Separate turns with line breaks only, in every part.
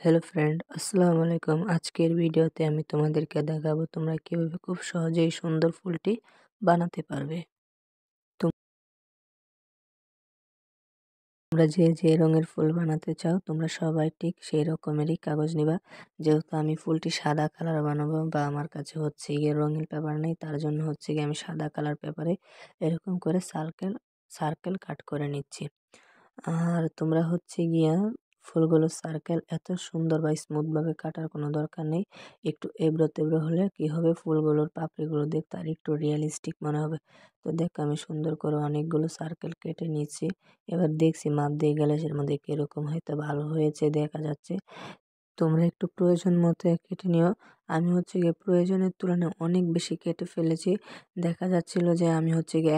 Hello friend, আসসালামু আলাইকুম। আজকের ভিডিওতে আমি তোমাদেরকে দেখাবো তোমরা কিভাবে খুব সহজেই সুন্দর ফুলটি বানাতে পারবে। তোমরা যে রঙের ফুল বানাতে চাও তোমরা সবাই ঠিক সেই রকমেরই কাগজ নিবা। যেহেতু আমি ফুলটি সাদা কালার বানাবো বা আমার কাছে রঙিন পেপার নেই, তার জন্য আমি সাদা কালার পেপারে এরকম করে সার্কেল কাট করে নিচ্ছি। আর তোমরা ফুলগুলো সার্কেল এত সুন্দর বা স্মুথ ভাবে কাটার কোনো দরকার নেই। একটু এবড়ো তেবড়ো হলে কি হবে, ফুলগুলোর পাপড়িগুলো দেখতে আর একটু রিয়েলিস্টিক মনে হবে। তো দেখ, আমি সুন্দর করে অনেকগুলো সার্কেল কেটে নিচ্ছি। এবার দেখছি মাপ দিয়ে গেলে এর মধ্যে কিরকম হয়তো ভালো হয়েছে দেখা যাচ্ছে। তোমরা একটু প্রয়োজন মতো কেটে নিও। আমি প্রয়োজনের তুলনায় অনেক বেশি কেটে ফেলেছি। দেখা যাচ্ছিল যে আমি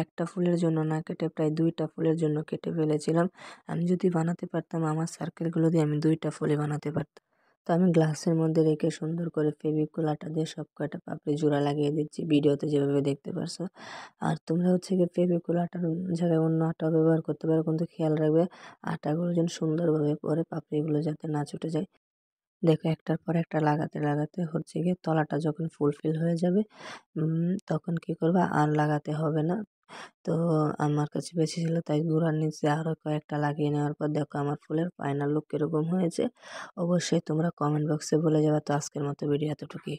একটা ফুলের জন্য না কেটে প্রায় 2টা ফুলের জন্য কেটে ফেলেছিলাম। আমি যদি বানাতে পারতাম আমার সার্কেলগুলো দিয়ে আমি 2টা ফুলই বানাতে পারতাম। তো আমি গ্লাসের মধ্যে রেখে সুন্দর করে ফেভিকল আঠা দিয়ে সব কয়টা পাপড়ি জোড়া লাগিয়ে দিচ্ছি, ভিডিওতে যেভাবে দেখতে পারছো। আর তোমরা ফেভিকল আঠার জায়গায় অন্য আটা ব্যবহার করতে পারো, কিন্তু খেয়াল রাখবে আটাগুলো যেন সুন্দরভাবে পরে পাপড়িগুলো যাতে না ছুটে যায়। দেখো, একটার পর একটা লাগাতে লাগাতে তলাটা যখন ফুলফিল হয়ে যাবে তখন কি করবা, আর লাগাতে হবে না। তো আমার কাছে বেশি ছিল তাই গুঁড়ার নিচে আরো কয়েকটা লাগিয়ে নেওয়ার পর দেখো আমার ফুলের ফাইনাল লুক কিরকম হয়েছে। অবশ্যই তোমরা কমেন্ট বক্সে বলে যাবে। তো আজকের মতো ভিডিও এতটুকুই।